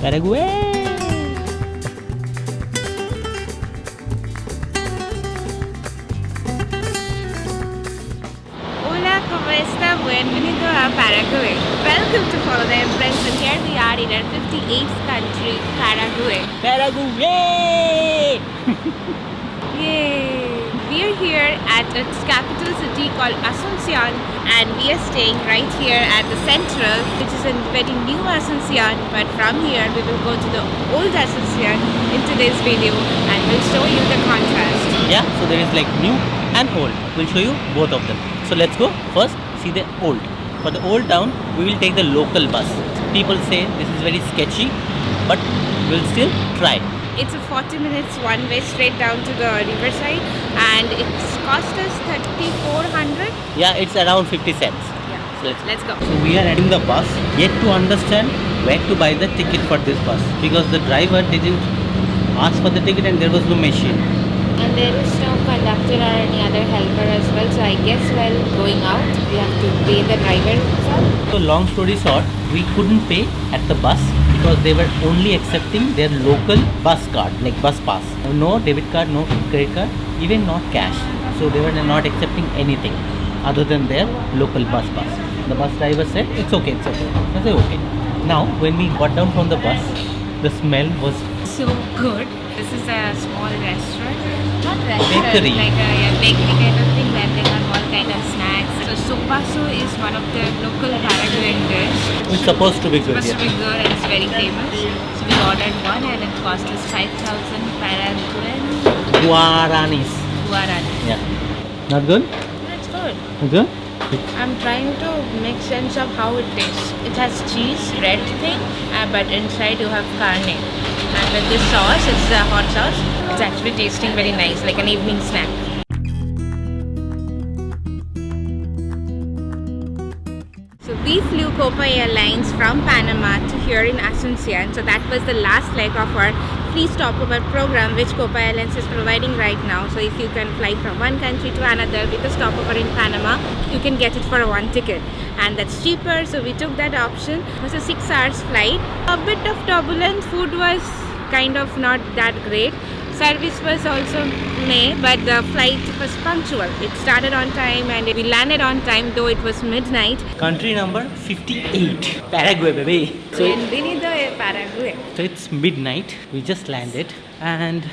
Paraguay. Hola, ¿cómo está? Bienvenido a Paraguay. Welcome to Follow the Empress, and here we are in our 58th country, Paraguay. Paraguay! Yay! We are here at its capital city called Asunción, and we are staying right here at the Central, which is a very new Asunción, but from here we will go to the old Asunción in today's video and we'll show you the contrast. Yeah, so there is like new and old. We'll show you both of them. So let's go first see the old. For the old town, we will take the local bus. People say this is very sketchy, but we'll still try. It's a 40 minutes one way straight down to the riverside, and it's cost us 3,400. Yeah, it's around 50 cents. Yeah, So let's go. So we are riding the bus, yet to understand where to buy the ticket for this bus, because the driver didn't ask for the ticket and there was no machine. And there is no conductor or any other helper as well, so I guess while going out we have to pay the driver himself. So long story short, we couldn't pay at the bus because they were only accepting their local bus card, like bus pass. No debit card, no credit card, even not cash. So they were not accepting anything other than their local bus pass. The bus driver said, it's okay, it's okay. I said, okay. Now, when we got down from the bus, the smell was So good. This is a small restaurant, not restaurant, Bakery. like a bakery kind of thing where they have all kind of snacks. So sopaso is one of the local Paraguayan dish. it's supposed to be good. Supposed to Yeah. be good and it's very famous. So we ordered one and it cost us 5,000 Paraguayan Guaranis. guarani. Yeah. Not good? That's good. Good? I'm trying to make sense of how it tastes. It has cheese, red thing, but inside you have carne. And with this sauce, it's a hot sauce. It's actually tasting very nice, like an evening snack. So we flew Copa Airlines from Panama to here in Asunción. So that was the last leg of our free stopover program which Copa Airlines is providing right now. So if you can fly from one country to another with a stopover in Panama, you can get it for one ticket. And that's cheaper, so we took that option. It was a 6 hours flight. A bit of turbulence, food was kind of not that great. Service was also meh, but the flight was punctual. It started on time and we landed on time, though it was midnight. Country number 58. Paraguay, baby. Bienvenido a Paraguay. So it's midnight. We just landed and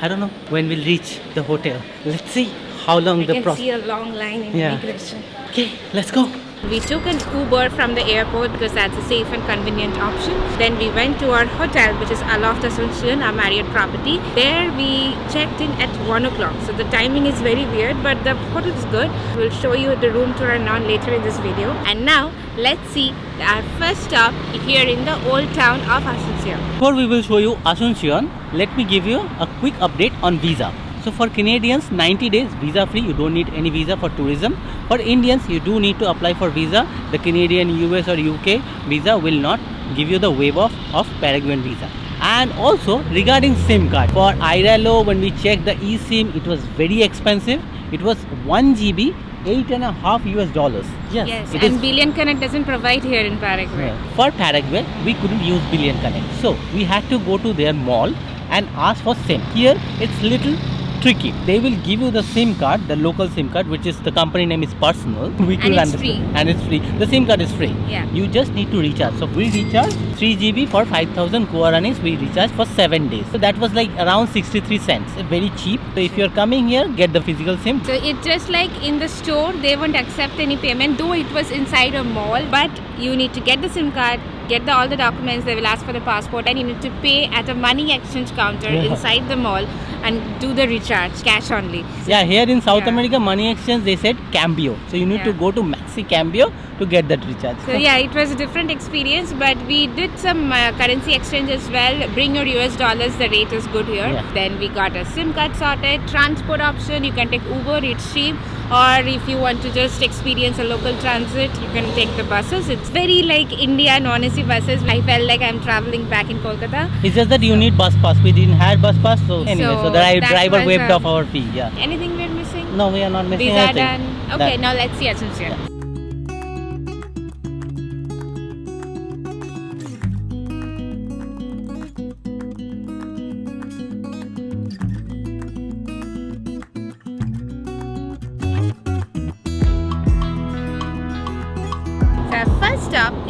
I don't know when we'll reach the hotel. Let's see how long I the can process. see a long line in Yeah. immigration. Okay, let's go. We took an Uber from the airport because that's a safe and convenient option. Then we went to our hotel, which is Aloft Asuncion, our Marriott property. There we checked in at 1 o'clock. So the timing is very weird, but the hotel is good. We'll show you the room tour and on later in this video. And now, let's see our first stop here in the old town of Asuncion. Before we will show you Asuncion, let me give you a quick update on visa. So for Canadians, 90 days visa free. You don't need any visa for tourism. For Indians, you do need to apply for visa. The Canadian, US or UK visa will not give you the waive off of Paraguayan visa. And also regarding SIM card, for Iralo, when we checked the eSIM, it was very expensive. It was 1 GB, $8.50. Yes, it and is. Billion Connect doesn't provide here in Paraguay. For Paraguay, we couldn't use Billion Connect. So we had to go to their mall and ask for SIM. Here, it's little tricky. They will give you the SIM card, the local SIM card, which is the company name is Personal. We And it's free. And it's free. The SIM card is free. Yeah. You just need to recharge. So we recharge 3 GB for 5,000 guaranis. We recharge for 7 days. So that was like around 63 cents. Very cheap. So if you're coming here, get the physical SIM. So it's just like in the store, they won't accept any payment, though it was inside a mall. But you need to get the SIM card, get all the documents, they will ask for the passport, and you need to pay at a money exchange counter inside the mall and do the recharge, cash only. Yeah, here in South Yeah. America, money exchange, they said Cambio. So you need to Yeah. go to Maxi Cambio to get that recharge. So yeah, it was a different experience, but we did some currency exchange as well. Bring your US dollars, the rate is good here. Yeah. Then we got a SIM card sorted, transport option, you can take Uber, it's cheap. Or if you want to just experience a local transit, you can take the buses. It's very like India non-AC buses. I felt like I'm traveling back in Kolkata. It's just that you need bus pass. We didn't have bus pass, so anyway, so the that driver was, waived off our fee. Yeah. Anything we're missing? No, we are not missing Visa anything. done. Okay, now let's see Asuncion. Yeah.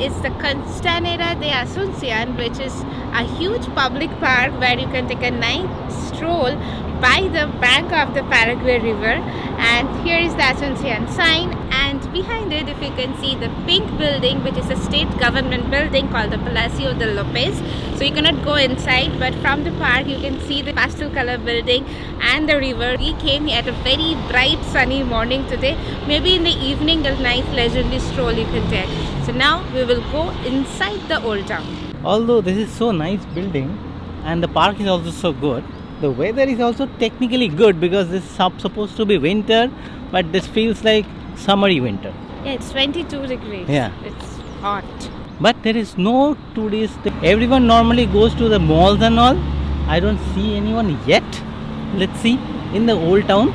is the Costanera de Asunción, which is a huge public park where you can take a nice stroll by the bank of the Paraguay River. And here is the Asunción sign, and behind it, if you can see the pink building, which is a state government building called the Palacio de López. So you cannot go inside, but from the park you can see the pastel color building and the river. We came here at a very bright sunny morning today. Maybe in the evening a nice leisurely stroll you can take. So now we will go inside the old town. Although this is so nice building and the park is also so good, the weather is also technically good because this is supposed to be winter, but this feels like summery winter. Yeah, it's 22 degrees. Yeah. It's hot. But there is no tourist. Everyone normally goes to the malls and all. I don't see anyone yet. Let's see in the old town,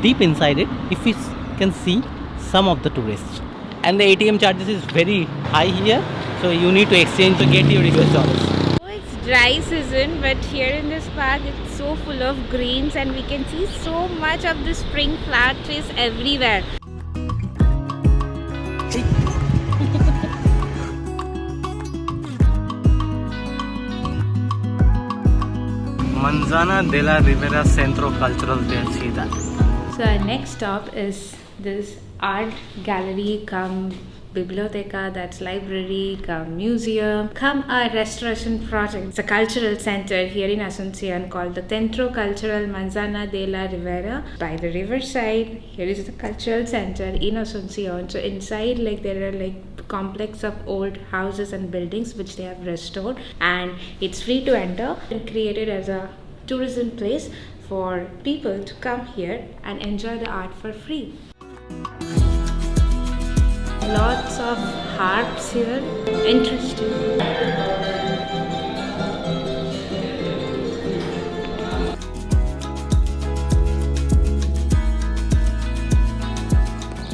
deep inside it, if we can see some of the tourists. And the ATM charges is very high here, so you need to exchange to get your US dollars. It's dry season, but here in this park it's so full of greens and we can see so much of the spring flower trees everywhere. Manzana de la Rivera Centro Cultural there, see that? So our next stop is this art gallery cum biblioteca, that's library cum museum cum a restoration project. It's a cultural center here in Asunción called the Centro Cultural Manzana de la Rivera by the riverside. Here is the cultural center in Asunción. So inside, like, there are like complex of old houses and buildings which they have restored, and it's free to enter and created as a tourism place for people to come here and enjoy the art for free. Lots of harps here. Interesting.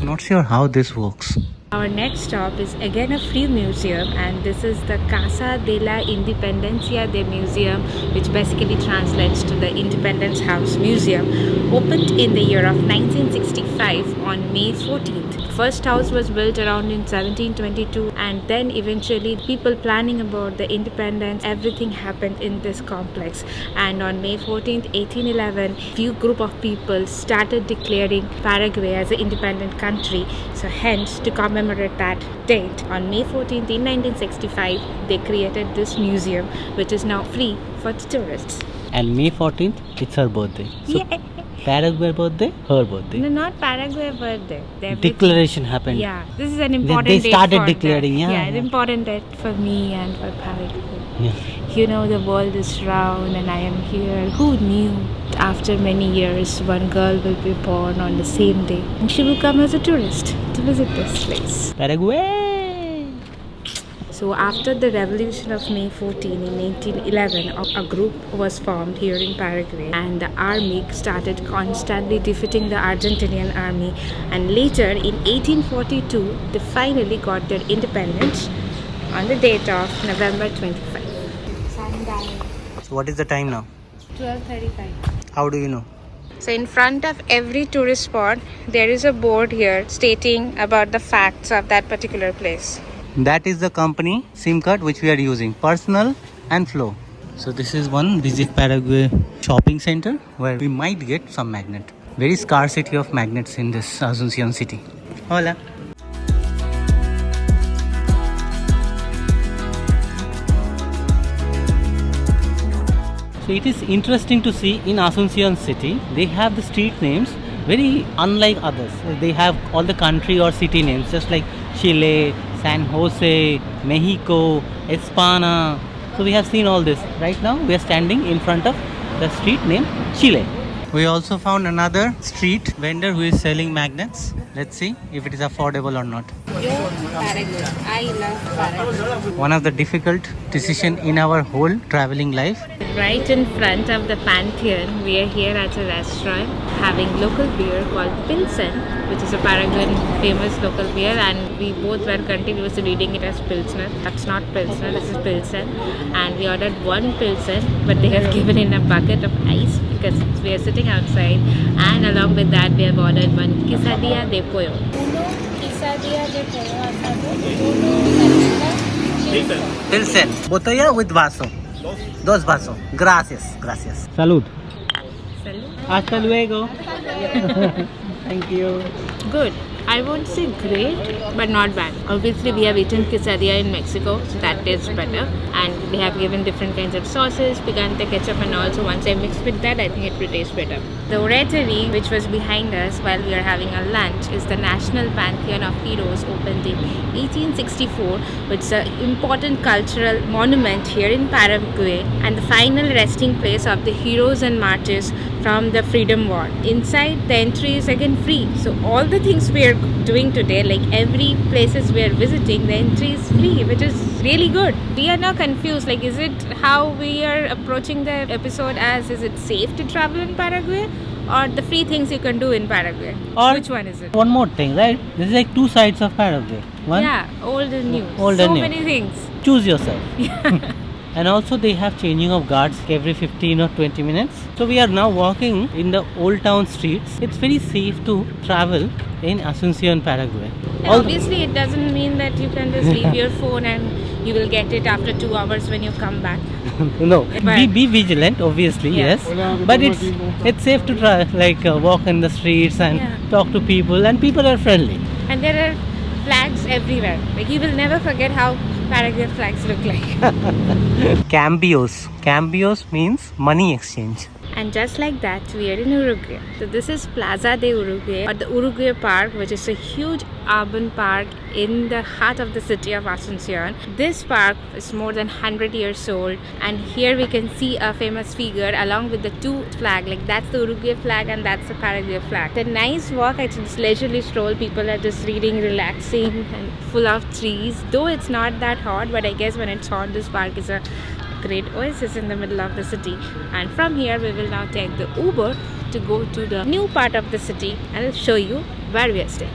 Not sure how this works. Our next stop is again a free museum, and this is the Casa de la Independencia de Museum, which basically translates to the Independence House Museum. Opened in the year of 1965 on May 14th. First house was built around in 1722, and then eventually people planning about the independence, everything happened in this complex. And on May 14th, 1811, few group of people started declaring Paraguay as an independent country. So hence, to commemorate that date, on May 14th in 1965, they created this museum, which is now free for the tourists. And May 14th, it's her birthday. So Yeah. Paraguay birthday, her birthday. No, not Paraguay birthday. Declaration happened. Yeah, this is an important They date started for declaring, that. yeah, An yeah. important date for me and for Paraguay. Yeah. You know, the world is round and I am here. Who knew? After many years, one girl will be born on the same day, and she will come as a tourist to visit this place. Paraguay! So after the revolution of May 14 in 1811, a group was formed here in Paraguay, and the army started constantly defeating the Argentinian army, and later in 1842 they finally got their independence on the date of November 25. So what is the time now? 12:35. How do you know? So in front of every tourist spot there is a board here stating about the facts of that particular place. That is the company SIM card which we are using, Personal and Flow. So this is one Visit Paraguay shopping center where we might get some magnet. Very scarcity of magnets in this Asunción city. Hola. So it is interesting to see in Asunción city, they have the street names very unlike others. They have all the country or city names, just like Chile, San Jose, Mexico, España. So we have seen all this. Right now we are standing in front of the street named Chile. We also found another street vendor who is selling magnets. Let's see if it is affordable or not. Paraguay. I love Paraguay. One of the difficult decision in our whole traveling life. Right in front of the Pantheon, we are here at a restaurant having local beer called Pilsen, which is a Paraguayan famous local beer, and we both were continuously reading it as Pilsner. That's not Pilsner, this is Pilsen. And we ordered one Pilsen, but they have given in a bucket of ice because we are sitting outside, and along with that we have ordered one quesadilla de pollo. Uno quesadilla de pollo asado, uno salchicha Pilsen. Botella with vaso. Dos vasos. Gracias. Gracias. Salud. Salud. Hasta luego. Thank you. Good. I won't say great, but not bad. Obviously, we have eaten quesadilla in Mexico, so that tastes better. And they have given different kinds of sauces, picante, ketchup, and also once I mix with that, I think it will taste better. The oratory, which was behind us while we are having our lunch, is the National Pantheon of Heroes, opened in 1864, which is an important cultural monument here in Paraguay and the final resting place of the heroes and martyrs from the Freedom War. Inside, the entry is again free. So all the things we are doing today, like every places we are visiting, the entry is free, which is really good. We are now confused, like is it how we are approaching the episode as is it safe to travel in Paraguay or the free things you can do in Paraguay? Or which one is it? One more thing, right? This is like two sides of Paraguay. One, Yeah, old and new. Old so and new. many things. choose yourself. And also they have changing of guards every 15 or 20 minutes. So we are now walking in the old town streets. It's very safe to travel in Asunción, Paraguay. And obviously it doesn't mean that you can just leave your phone and you will get it after 2 hours when you come back. No, But- be vigilant, obviously, Yeah. yes. But it's safe to try, walk in the streets and Yeah. talk to people, and people are friendly. And there are flags everywhere. Like you will never forget how Paraguay flags look like. Cambios means money exchange. And just like that, we are in Uruguay. So this is Plaza de Uruguay, or the Uruguay Park, which is a huge urban park in the heart of the city of Asunción. This park is more than 100 years old, and here we can see a famous figure along with the two flags. Like that's the Uruguay flag and that's the Paraguay flag. The nice walk, it's just leisurely stroll. People are just reading, relaxing, and full of trees. Though it's not that hot, but I guess when it's hot, this park is a great oasis in the middle of the city. And from here we will now take the Uber to go to the new part of the city, and I'll show you where we are staying.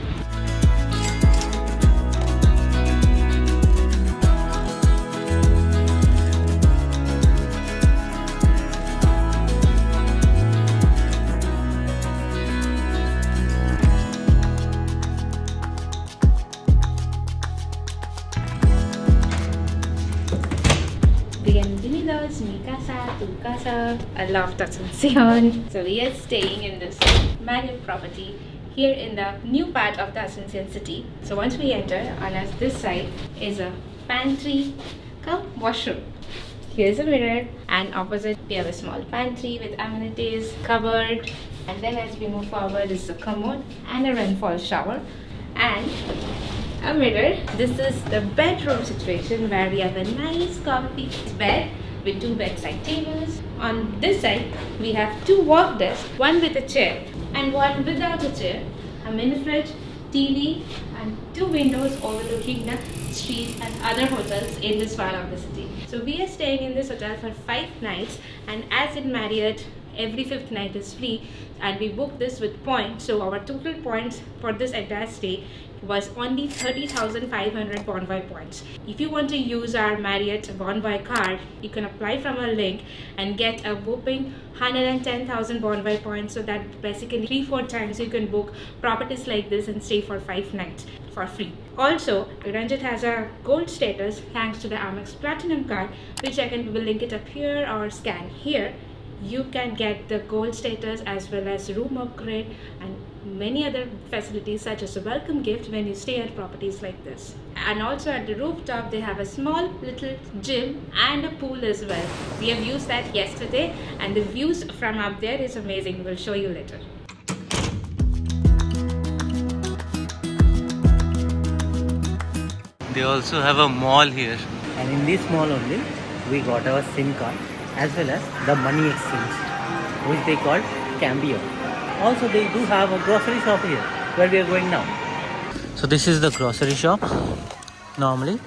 Bienvenidos, mi casa, tu casa, Aloft Asunción. So we are staying in this Marriott property here in the new part of the Asunción city. So once we enter, on us this side is a pantry cum washroom. Here's a mirror, and opposite we have a small pantry with amenities, cupboard, and then as we move forward is a commode and a rainfall shower and a mirror. This is the bedroom situation where we have a nice comfy bed with two bedside tables. On this side we have two work desks, one with a chair and one without a chair, a mini fridge, TV, and two windows overlooking the street and other hotels in this part of the city. So we are staying in this hotel for 5 nights, and as in Marriott, every 5th night is free, and we booked this with points. So our total points for this entire stay was only 30,500 Bonvoy points. If you want to use our Marriott Bonvoy card, you can apply from a link and get a whopping 110,000 Bonvoy points. So that basically 3-4 times you can book properties like this and stay for 5 nights for free. Also, Ranjit has a gold status thanks to the Amex Platinum card, which I can link it up here or scan here. You can get the gold status as well as room upgrade and many other facilities such as a welcome gift when you stay at properties like this. And also at the rooftop they have a small little gym and a pool as well. We have used that yesterday, and the views from up there is amazing. We'll show you later. They also have a mall here, and in this mall only we got our SIM card as well as the money exchange, which they call Cambio. Also they do have a grocery shop here where we are going now. So this is the grocery shop. Normally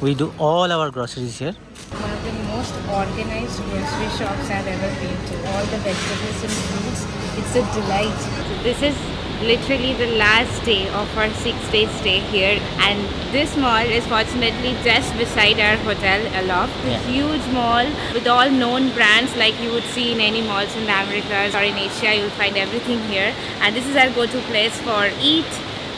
we do all our groceries here. One of the most organized grocery shops I've ever been to. All the vegetables and fruits, it's a delight. So this is literally the last day of our 6-day stay here, and this mall is fortunately just beside our hotel Aloft. Yeah. Huge mall with all known brands like you would see in any malls in the Americas or in Asia. You'll find everything here, and this is our go-to place for eat,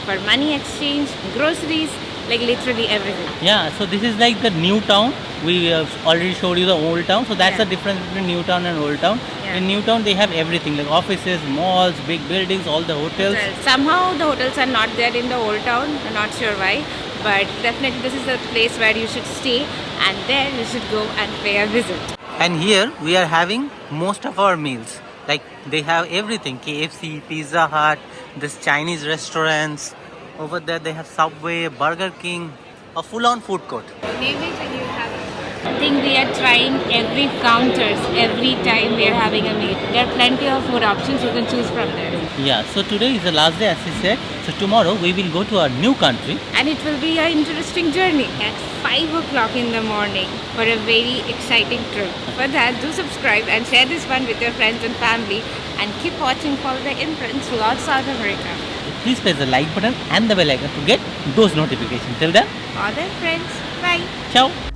for money exchange, groceries, like literally everything. Yeah, so this is like the new town. We already showed you the old town. So that's Yeah. the difference between new town and old town. Yeah. In new town, they have everything like offices, malls, big buildings, all the hotels. Well, somehow the hotels are not there in the old town. I'm not sure why, but definitely this is the place where you should stay, and there you should go and pay a visit. And here we are having most of our meals. Like they have everything: KFC, Pizza Hut, this Chinese restaurants. Over there they have Subway, Burger King, a full-on food court. Name it and you have it. I think we are trying every counters every time we are having a meal. There are plenty of food options you can choose from there. Yeah, so today is the last day as I said. So tomorrow we will go to our new country. And it will be an interesting journey at 5 o'clock in the morning for a very exciting trip. For that, do subscribe and share this one with your friends and family, and keep watching Follow the Imprints throughout South America. Please press the like button and the bell icon to get those notifications. Till then, All right, friends. Bye. ciao.